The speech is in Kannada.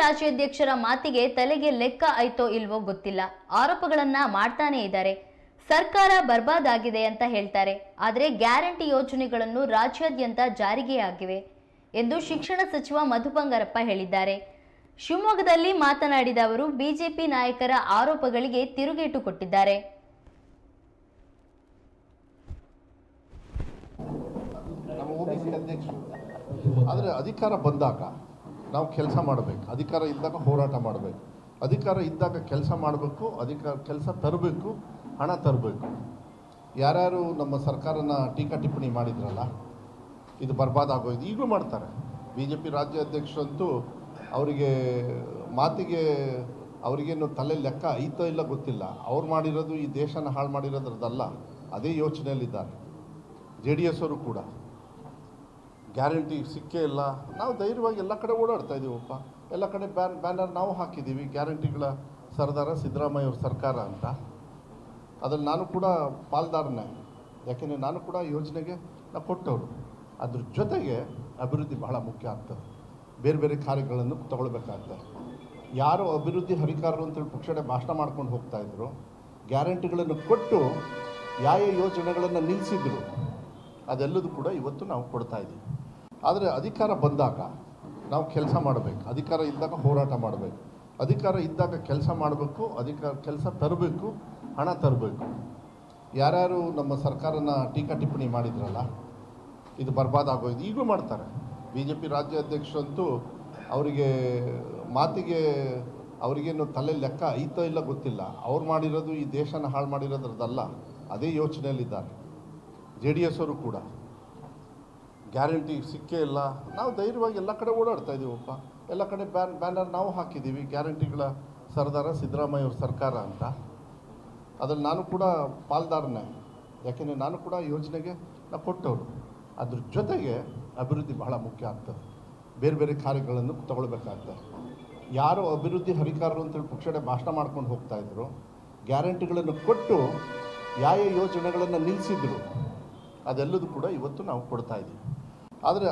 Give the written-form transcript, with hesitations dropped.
ರಾಜ್ಯಾಧ್ಯಕ್ಷರ ಮಾತಿಗೆ ತಲೆಗೆ ಲೆಕ್ಕ ಆಯ್ತೋ ಇಲ್ವೋ ಗೊತ್ತಿಲ್ಲ. ಆರೋಪಗಳನ್ನ ಮಾಡ್ತಾನೆ ಇದ್ದಾರೆ. ಸರ್ಕಾರ ಬರ್ಬಾದ್ ಆಗಿದೆ ಅಂತ ಹೇಳ್ತಾರೆ. ಆದರೆ ಗ್ಯಾರಂಟಿ ಯೋಜನೆಗಳನ್ನು ರಾಜ್ಯಾದ್ಯಂತ ಜಾರಿಗೆ ಆಗಿವೆ ಎಂದು ಶಿಕ್ಷಣ ಸಚಿವ ಮಧು ಬಂಗಾರಪ್ಪ ಹೇಳಿದ್ದಾರೆ. ಶಿವಮೊಗ್ಗದಲ್ಲಿ ಮಾತನಾಡಿದ ಅವರು ಬಿಜೆಪಿ ನಾಯಕರ ಆರೋಪಗಳಿಗೆ ತಿರುಗೇಟು ಕೊಟ್ಟಿದ್ದಾರೆ. ಆದರೆ ಅಧಿಕಾರ ಬಂದಾಗ ನಾವು ಕೆಲಸ ಮಾಡಬೇಕು, ಅಧಿಕಾರ ಇದ್ದಾಗ ಹೋರಾಟ ಮಾಡಬೇಕು, ಅಧಿಕಾರ ಇದ್ದಾಗ ಕೆಲಸ ಮಾಡಬೇಕು, ಕೆಲಸ ತರಬೇಕು, ಹಣ ತರಬೇಕು. ಯಾರ್ಯಾರು ನಮ್ಮ ಸರ್ಕಾರನ ಟೀಕಾ ಟಿಪ್ಪಣಿ ಮಾಡಿದ್ರಲ್ಲ, ಇದು ಬರ್ಬಾದ್ ಆಗೋಯ್ತು, ಈಗಲೂ ಮಾಡ್ತಾರೆ. ಬಿ ಜೆ ಪಿ ರಾಜ್ಯಾಧ್ಯಕ್ಷರಂತೂ ಅವರಿಗೆ ಮಾತಿಗೆ ಅವರಿಗೇನು ತಲೆ ಲೆಕ್ಕ ಐತೋ ಇಲ್ಲ ಗೊತ್ತಿಲ್ಲ. ಅವ್ರು ಮಾಡಿರೋದು ಈ ದೇಶನ ಹಾಳು ಮಾಡಿರೋದ್ರದ್ದಲ್ಲ, ಅದೇ ಯೋಚನೆಯಲ್ಲಿದ್ದಾರೆ. JDS ಅವರು ಕೂಡ ಗ್ಯಾರಂಟಿ ಸಿಕ್ಕೇ ಇಲ್ಲ. ನಾವು ಧೈರ್ಯವಾಗಿ ಎಲ್ಲ ಕಡೆ ಓಡಾಡ್ತಾ ಇದ್ದೀವಪ್ಪ, ಎಲ್ಲ ಕಡೆ ಬ್ಯಾನರ್ ನಾವು ಹಾಕಿದ್ದೀವಿ, ಗ್ಯಾರಂಟಿಗಳ ಸರ್ದಾರ ಸಿದ್ದರಾಮಯ್ಯ ಅವ್ರ ಸರ್ಕಾರ ಅಂತ. ಅದ್ರಲ್ಲಿ ನಾನು ಕೂಡ ಪಾಲ್ದಾರನೇ, ಯಾಕೆಂದರೆ ನಾನು ಕೂಡ ಯೋಜನೆಗೆ ನಾವು ಕೊಟ್ಟವರು. ಅದ್ರ ಜೊತೆಗೆ ಅಭಿವೃದ್ಧಿ ಬಹಳ ಮುಖ್ಯ ಆಗ್ತದೆ. ಬೇರೆ ಬೇರೆ ಕಾರ್ಯಗಳನ್ನು ತಗೊಳ್ಬೇಕಾಗ್ತದೆ. ಯಾರು ಅಭಿವೃದ್ಧಿ ಹರಿಕಾರರು ಅಂತೇಳಿ ಪಕ್ಷಡೆ ಭಾಷಣ ಮಾಡ್ಕೊಂಡು ಹೋಗ್ತಾಯಿದ್ರು, ಗ್ಯಾರಂಟಿಗಳನ್ನು ಕೊಟ್ಟು ಯಾವ ಯೋಜನೆಗಳನ್ನು ನಿಲ್ಲಿಸಿದ್ರು, ಅದೆಲ್ಲದೂ ಕೂಡ ಇವತ್ತು ನಾವು ಕೊಡ್ತಾ ಇದ್ದೀವಿ. ಆದರೆ ಅಧಿಕಾರ ಬಂದಾಗ ನಾವು ಕೆಲಸ ಮಾಡಬೇಕು, ಅಧಿಕಾರ ಇದ್ದಾಗ ಹೋರಾಟ ಮಾಡಬೇಕು, ಅಧಿಕಾರ ಇದ್ದಾಗ ಕೆಲಸ ಮಾಡಬೇಕು, ಕೆಲಸ ತರಬೇಕು, ಹಣ ತರಬೇಕು. ಯಾರ್ಯಾರು ನಮ್ಮ ಸರ್ಕಾರನ ಟೀಕಾ ಟಿಪ್ಪಣಿ ಮಾಡಿದ್ರಲ್ಲ, ಇದು ಬರ್ಬಾದ್ ಆಗೋಯ್ತು, ಈಗಲೂ ಮಾಡ್ತಾರೆ. ಬಿ ಜೆ ಪಿ ರಾಜ್ಯಾಧ್ಯಕ್ಷರಂತೂ ಅವರಿಗೆ ಮಾತಿಗೆ ಅವರಿಗೇನು ತಲೆ ಲೆಕ್ಕ ಐತೋ ಇಲ್ಲ ಗೊತ್ತಿಲ್ಲ. ಅವ್ರು ಮಾಡಿರೋದು ಈ ದೇಶನ ಹಾಳು ಮಾಡಿರೋದ್ರದ್ದಲ್ಲ, ಅದೇ ಯೋಚನೆಯಲ್ಲಿದ್ದಾರೆ. JDS ಅವರು ಕೂಡ ಗ್ಯಾರಂಟಿ ಸಿಕ್ಕೇ ಇಲ್ಲ. ನಾವು ಧೈರ್ಯವಾಗಿ ಎಲ್ಲ ಕಡೆ ಓಡಾಡ್ತಾ ಇದ್ದೀವಪ್ಪ, ಎಲ್ಲ ಕಡೆ ಬ್ಯಾನರ್ ನಾವು ಹಾಕಿದ್ದೀವಿ, ಗ್ಯಾರಂಟಿಗಳ ಸರ್ದಾರ ಸಿದ್ದರಾಮಯ್ಯ ಅವ್ರ ಸರ್ಕಾರ ಅಂತ. ಅದ್ರಲ್ಲಿ ನಾನು ಕೂಡ ಪಾಲ್ದಾರನೇ, ಯಾಕೆಂದರೆ ನಾನು ಕೂಡ ಯೋಜನೆಗೆ ನಾವು ಕೊಟ್ಟವರು. ಅದ್ರ ಜೊತೆಗೆ ಅಭಿವೃದ್ಧಿ ಬಹಳ ಮುಖ್ಯ ಆಗ್ತದೆ. ಬೇರೆ ಬೇರೆ ಕಾರ್ಯಗಳನ್ನು ತಗೊಳ್ಬೇಕಾಗ್ತದೆ. ಯಾರು ಅಭಿವೃದ್ಧಿ ಹರಿಕಾರರು ಅಂತೇಳಿ ಪಕ್ಷಡೆ ಭಾಷಣ ಮಾಡ್ಕೊಂಡು ಹೋಗ್ತಾಯಿದ್ರು, ಗ್ಯಾರಂಟಿಗಳನ್ನು ಕೊಟ್ಟು ಯಾವ ಯೋಜನೆಗಳನ್ನು ನಿಲ್ಲಿಸಿದ್ರು, ಅದೆಲ್ಲದೂ ಕೂಡ ಇವತ್ತು ನಾವು ಕೊಡ್ತಾ ಇದ್ದೀವಿ. ಆದರೆ